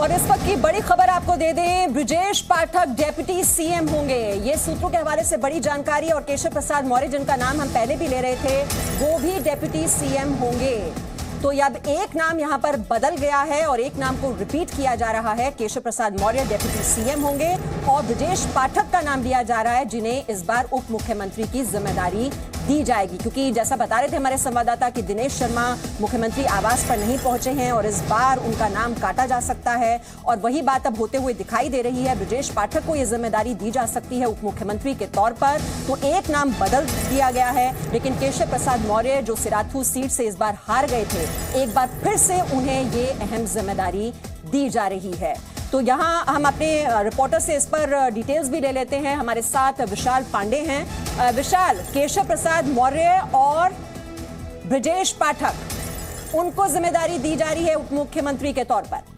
और इस वक्त की बड़ी खबर आपको दे दें, ब्रजेश पाठक डिप्टी सीएम होंगे। ये सूत्रों के हवाले से बड़ी जानकारी। और केशव प्रसाद मौर्य, जिनका नाम हम पहले भी ले रहे थे, वो भी डिप्टी सीएम होंगे। तो अब एक नाम यहां पर बदल गया है और एक नाम को रिपीट किया जा रहा है। केशव प्रसाद मौर्य डिप्टी सीएम होंगे और ब्रजेश पाठक का नाम लिया जा रहा है, जिन्हें इस बार उप मुख्यमंत्री की जिम्मेदारी दी जाएगी। क्योंकि जैसा बता रहे थे हमारे संवाददाता कि दिनेश शर्मा मुख्यमंत्री आवास पर नहीं पहुंचे हैं और इस बार उनका नाम काटा जा सकता है। और वही बात अब होते हुए दिखाई दे रही है, ब्रजेश पाठक को यह जिम्मेदारी दी जा सकती है उप मुख्यमंत्री के तौर पर। तो एक नाम बदल दिया गया है, लेकिन केशव प्रसाद मौर्य जो सिराथू सीट से इस बार हार गए थे, एक बार फिर से उन्हें ये अहम जिम्मेदारी दी जा रही है। तो यहाँ हम अपने रिपोर्टर से इस पर डिटेल्स भी ले लेते हैं। हमारे साथ विशाल पांडे हैं। विशाल, केशव प्रसाद मौर्य और ब्रजेश पाठक, उनको जिम्मेदारी दी जा रही है उप मुख्यमंत्री के तौर पर।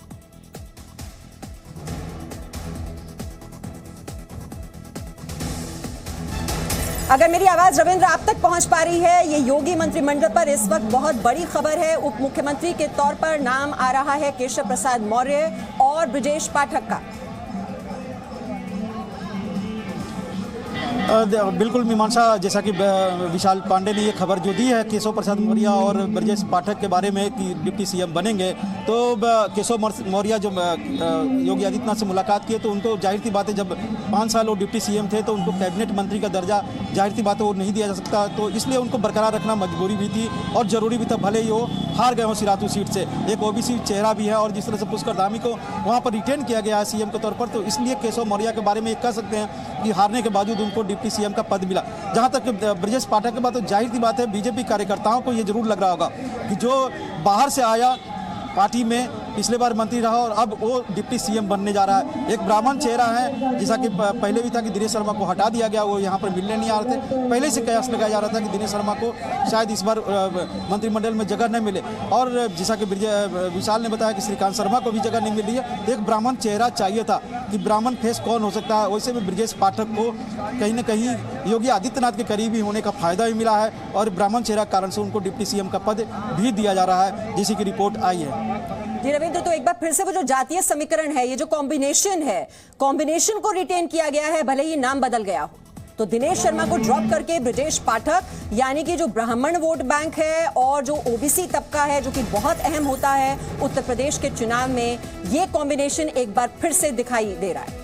अगर मेरी आवाज रविंद्र आप तक पहुंच पा रही है, ये योगी मंत्रिमंडल पर इस वक्त बहुत बड़ी खबर है। उप मुख्यमंत्री के तौर पर नाम आ रहा है केशव प्रसाद मौर्य और ब्रजेश पाठक का। बिल्कुल मीमांसा, जैसा कि विशाल पांडे ने ये खबर जो दी है केशव प्रसाद मौर्य और ब्रजेश पाठक के बारे में कि डिप्टी सीएम बनेंगे, तो केशव मौर्य जो योगी आदित्यनाथ से मुलाकात किए तो उनको जाहिर सी बात है, जब 5 साल वो डिप्टी सीएम थे तो उनको कैबिनेट मंत्री का दर्जा जाहिर सी बात है वो नहीं दिया जा सकता। तो इसलिए उनको बरकरार रखना मजबूरी भी थी और ज़रूरी भी था, भले ही वो हार गए हो सिराथू सीट से। एक ओबीसी चेहरा भी है और जिस तरह से पुष्कर धामी को वहाँ पर रिटेन किया गया है सीएम के तौर पर, तो इसलिए केशव मौर्य के बारे में कह सकते हैं कि हारने के बावजूद उनको डिप्टी सीएम का पद मिला। जहां तक ब्रजेश पाठक की बात, तो जाहिर सी बात है बीजेपी कार्यकर्ताओं को ये जरूर लग रहा होगा कि जो बाहर से आया, पार्टी में पिछले बार मंत्री रहा और अब वो डिप्टी सीएम बनने जा रहा है। एक ब्राह्मण चेहरा है, जैसा कि पहले भी था कि दिनेश शर्मा को हटा दिया गया, वो यहाँ पर मिलने नहीं आ रहे थे। पहले से कयास लगाया जा रहा था कि दिनेश शर्मा को शायद इस बार मंत्रिमंडल में जगह न मिले। और जैसा कि विशाल ने बताया कि श्रीकांत शर्मा को भी जगह नहीं मिल रही है। एक ब्राह्मण चेहरा चाहिए था कि ब्राह्मण फेस कौन हो सकता है। वैसे में ब्रजेश पाठक को कहीं ना कहीं योगी आदित्यनाथ के करीबी होने का फायदा भी मिला है और ब्राह्मण चेहरा कारण से उनको डिप्टी सीएम का पद भी दिया जा रहा है, जैसी की रिपोर्ट आई है। जी रविंद्र, तो एक बार फिर से वो जो जातीय समीकरण है, ये जो कॉम्बिनेशन है, कॉम्बिनेशन को रिटेन किया गया है, भले ही नाम बदल गया हो। तो दिनेश शर्मा को ड्रॉप करके ब्रजेश पाठक, यानी कि जो ब्राह्मण वोट बैंक है और जो ओबीसी तबका है, जो कि बहुत अहम होता है उत्तर प्रदेश के चुनाव में, ये कॉम्बिनेशन एक बार फिर से दिखाई दे रहा है।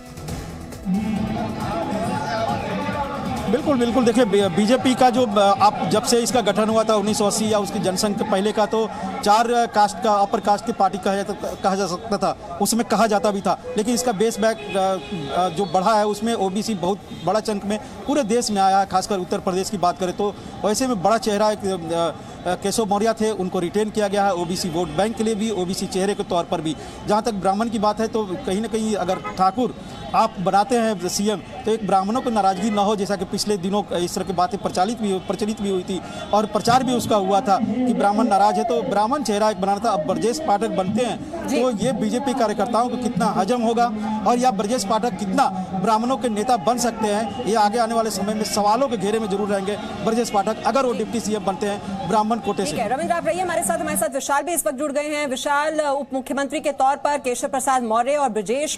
बिल्कुल बिल्कुल, देखिए बीजेपी का जो आप जब से इसका गठन हुआ था 1980 या उसकी जनसंघ पहले का, तो 4 कास्ट का, अपर कास्ट की पार्टी कहा जा सकता था, उसमें कहा जाता भी था। लेकिन इसका बेस बैक जो बढ़ा है उसमें ओबीसी बहुत बड़ा चंक में पूरे देश में आया है, खासकर उत्तर प्रदेश की बात करें तो। वैसे में बड़ा चेहरा केशव मौर्य थे, उनको रिटेन किया गया है ओबीसी वोट बैंक के लिए भी, ओबीसी चेहरे के तौर पर भी। जहाँ तक ब्राह्मण की बात है तो कहीं ना कहीं अगर ठाकुर आप बनाते हैं सीएम तो एक ब्राह्मणों को नाराजगी ना हो, जैसा कि पिछले दिनों इस तरह की बातें प्रचलित भी हुई थी और प्रचार भी उसका हुआ था कि ब्राह्मण नाराज है, तो ब्राह्मण चेहरा एक बनाना था। अब ब्रजेश पाठक बनते हैं तो ये बीजेपी कार्यकर्ताओं को कितना हजम होगा और या ब्रजेश पाठक कितना ब्राह्मणों के नेता बन सकते हैं, ये आगे आने वाले समय में सवालों के घेरे में जरूर रहेंगे ब्रजेश पाठक, अगर वो डिप्टी सीएम बनते हैं ब्राह्मण कोटे से। रविंद्र आप रहिए हमारे साथ विशाल भी इस वक्त जुड़ गए हैं। विशाल, उप मुख्यमंत्री के तौर पर केशव प्रसाद मौर्य और ब्रजेश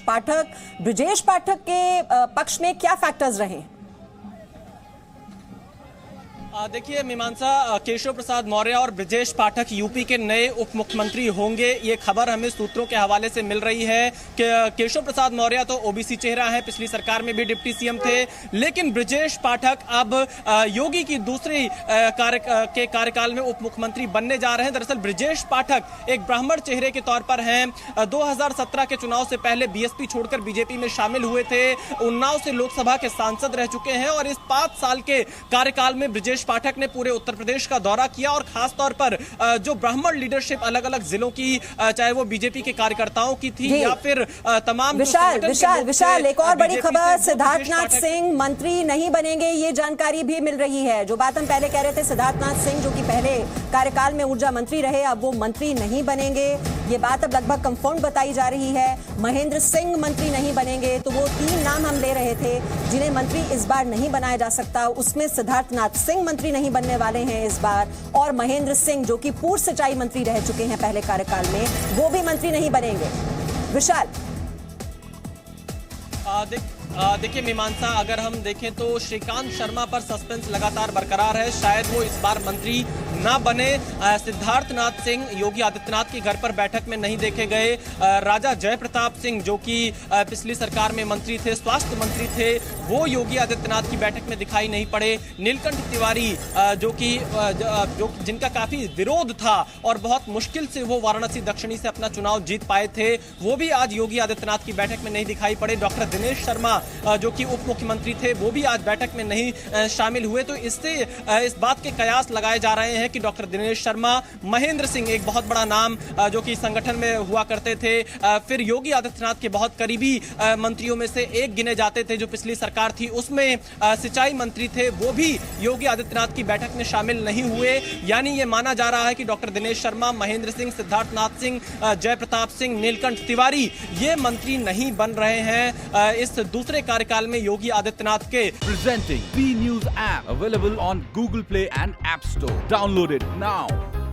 पाठक के पक्ष में क्या फैक्टर्स रहे? देखिए मीमांसा, केशव प्रसाद मौर्य और ब्रजेश पाठक यूपी के नए उप मुख्यमंत्री होंगे, ये खबर हमें सूत्रों के हवाले से मिल रही है कि केशव प्रसाद मौर्य तो ओबीसी चेहरा है, पिछली सरकार में भी डिप्टी सीएम थे, लेकिन ब्रजेश पाठक अब योगी की दूसरी कार्यकाल में उप मुख्यमंत्री बनने जा रहे हैं। दरअसल ब्रजेश पाठक एक ब्राह्मण चेहरे के तौर पर हैं। 2017 के चुनाव से पहले बीएसपी छोड़कर बीजेपी में शामिल हुए थे, उन्नाव से लोकसभा के सांसद रह चुके हैं और इस 5 साल के कार्यकाल में ब्रजेश पाठक ने पूरे उत्तर प्रदेश का दौरा किया और खास तौर पर जो ब्राह्मण लीडरशिप अलग अलग जिलों की, चाहे वो बीजेपी के कार्यकर्ताओं की थी या फिर तमाम। विशाल एक और बड़ी खबर, सिद्धार्थनाथ सिंह मंत्री नहीं बनेंगे, ये जानकारी भी मिल रही है। जो बात हम पहले कह रहे थे, सिद्धार्थनाथ सिंह जो कि पहले कार्यकाल में ऊर्जा मंत्री रहे, अब वो मंत्री नहीं बनेंगे, ये बात अब लगभग कंफर्म बताई जा रही है। महेंद्र सिंह मंत्री नहीं बनेंगे, तो वो 3 नाम हम ले रहे थे जिन्हें मंत्री इस बार नहीं बनाया जा सकता, उसमें सिद्धार्थनाथ सिंह मंत्री नहीं बनने वाले हैं इस बार, और महेंद्र सिंह जो कि पूर्व सिंचाई मंत्री रह चुके हैं पहले कार्यकाल में, वो भी मंत्री नहीं बनेंगे। विशाल। देखिए मीमांसा, अगर हम देखें तो श्रीकांत शर्मा पर सस्पेंस लगातार बरकरार है। शायद वो इस बार मंत्री ना बने। सिद्धार्थनाथ सिंह योगी आदित्यनाथ के घर पर बैठक में नहीं देखे गए। राजा जयप्रताप सिंह जो कि पिछली सरकार में मंत्री थे, स्वास्थ्य मंत्री थे, वो योगी आदित्यनाथ की बैठक में दिखाई नहीं पड़े। नीलकंठ तिवारी जो जिनका काफी विरोध था और बहुत मुश्किल से वो वाराणसी दक्षिणी से अपना चुनाव जीत पाए थे, वो भी आज योगी आदित्यनाथ की बैठक में नहीं दिखाई पड़े। डॉक्टर दिनेश शर्मा जो कि उप मुख्यमंत्री थे, वो भी आज बैठक में नहीं शामिल हुए। तो इससे इस बात के कयास लगाए जा रहे हैं कि डॉक्टर दिनेश शर्मा, महेंद्र सिंह एक बहुत बड़ा नाम जो कि संगठन में हुआ करते थे, फिर योगी आदित्यनाथ के बहुत करीबी मंत्रियों में से एक गिने जाते थे जो पिछली सरकार थी उसमें सिंचाई मंत्री थे, वो भी योगी आदित्यनाथ की बैठक में शामिल नहीं हुए। यानी यह माना जा रहा है कि डॉक्टर दिनेश शर्मा, महेंद्र सिंह, सिद्धार्थनाथ सिंह, जयप्रताप सिंह, नीलकंठ तिवारी ये मंत्री नहीं बन रहे हैं इस दूसरे कार्यकाल में योगी आदित्यनाथ के। Presenting B News app available on Google Play and App Store. Download it now.